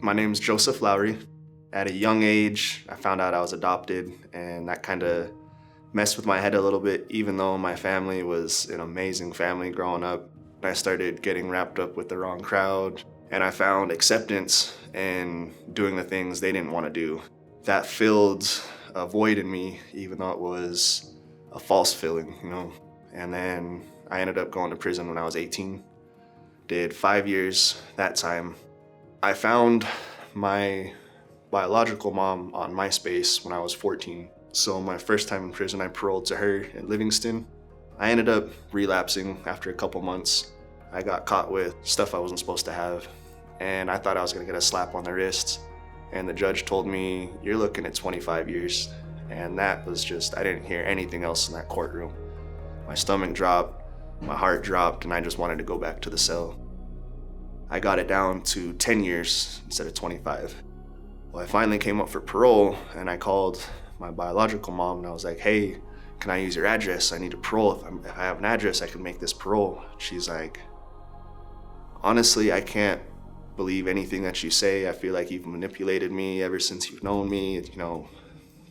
My name's Joseph Lawry. At a young age, I found out I was adopted, and that kind of messed with my head a little bit, even though my family was an amazing family growing up. I started getting wrapped up with the wrong crowd, and I found acceptance in doing the things they didn't want to do. That filled a void in me, even though it was a false feeling, And then I ended up going to prison when I was 18. Did 5 years that time. I found my biological mom on MySpace when I was 14. So my first time in prison, I paroled to her in Livingston. I ended up relapsing after a couple months. I got caught with stuff I wasn't supposed to have, and I thought I was gonna get a slap on the wrist. And the judge told me, "You're looking at 25 years. And that was just, I didn't hear anything else in that courtroom. My stomach dropped, my heart dropped, and I just wanted to go back to the cell. I got it down to 10 years instead of 25. Well, I finally came up for parole, and I called my biological mom, and I was like, "Hey, can I use your address? I need a parole. If I have an address, I can make this parole." She's like, "Honestly, I can't believe anything that you say. I feel like you've manipulated me ever since you've known me.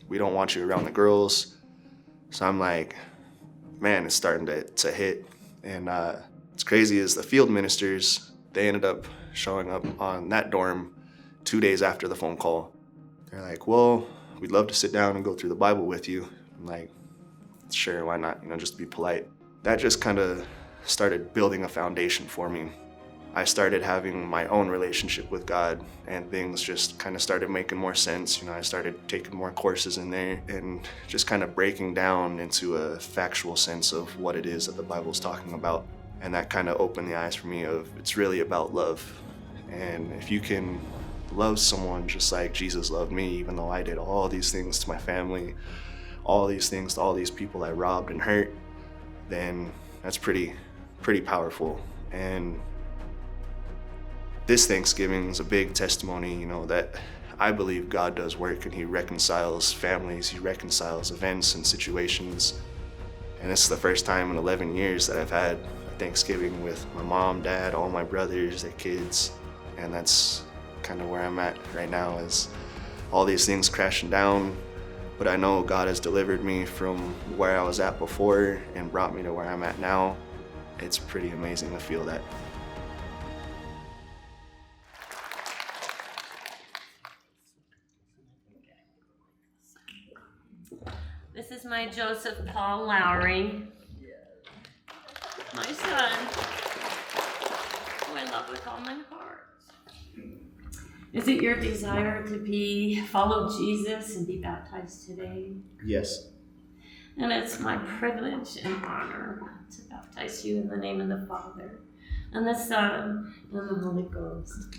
We don't want you around the girls." So I'm like, man, it's starting to hit. And what's crazy is the field ministers, they ended up showing up on that dorm 2 days after the phone call. They're like, "Well, we'd love to sit down and go through the Bible with you." I'm like, sure, why not? Just to be polite. That just kind of started building a foundation for me. I started having my own relationship with God, and things just kind of started making more sense. I started taking more courses in there and just kind of breaking down into a factual sense of what it is that the Bible's talking about. And that kind of opened the eyes for me of it's really about love. And if you can love someone just like Jesus loved me, even though I did all these things to my family, all these things to all these people I robbed and hurt, then that's pretty powerful. And this Thanksgiving is a big testimony, that I believe God does work, and He reconciles families, He reconciles events and situations. And this is the first time in 11 years that I've had a Thanksgiving with my mom, dad, all my brothers, their kids. And that's kind of where I'm at right now, is all these things crashing down. But I know God has delivered me from where I was at before and brought me to where I'm at now. It's pretty amazing to feel that. This is my Joseph Paul Lawry, my son, who I love with all my heart. Is it your desire to follow Jesus and be baptized today? Yes. And it's my privilege and honor to baptize you in the name of the Father, and the Son, and the Holy Ghost.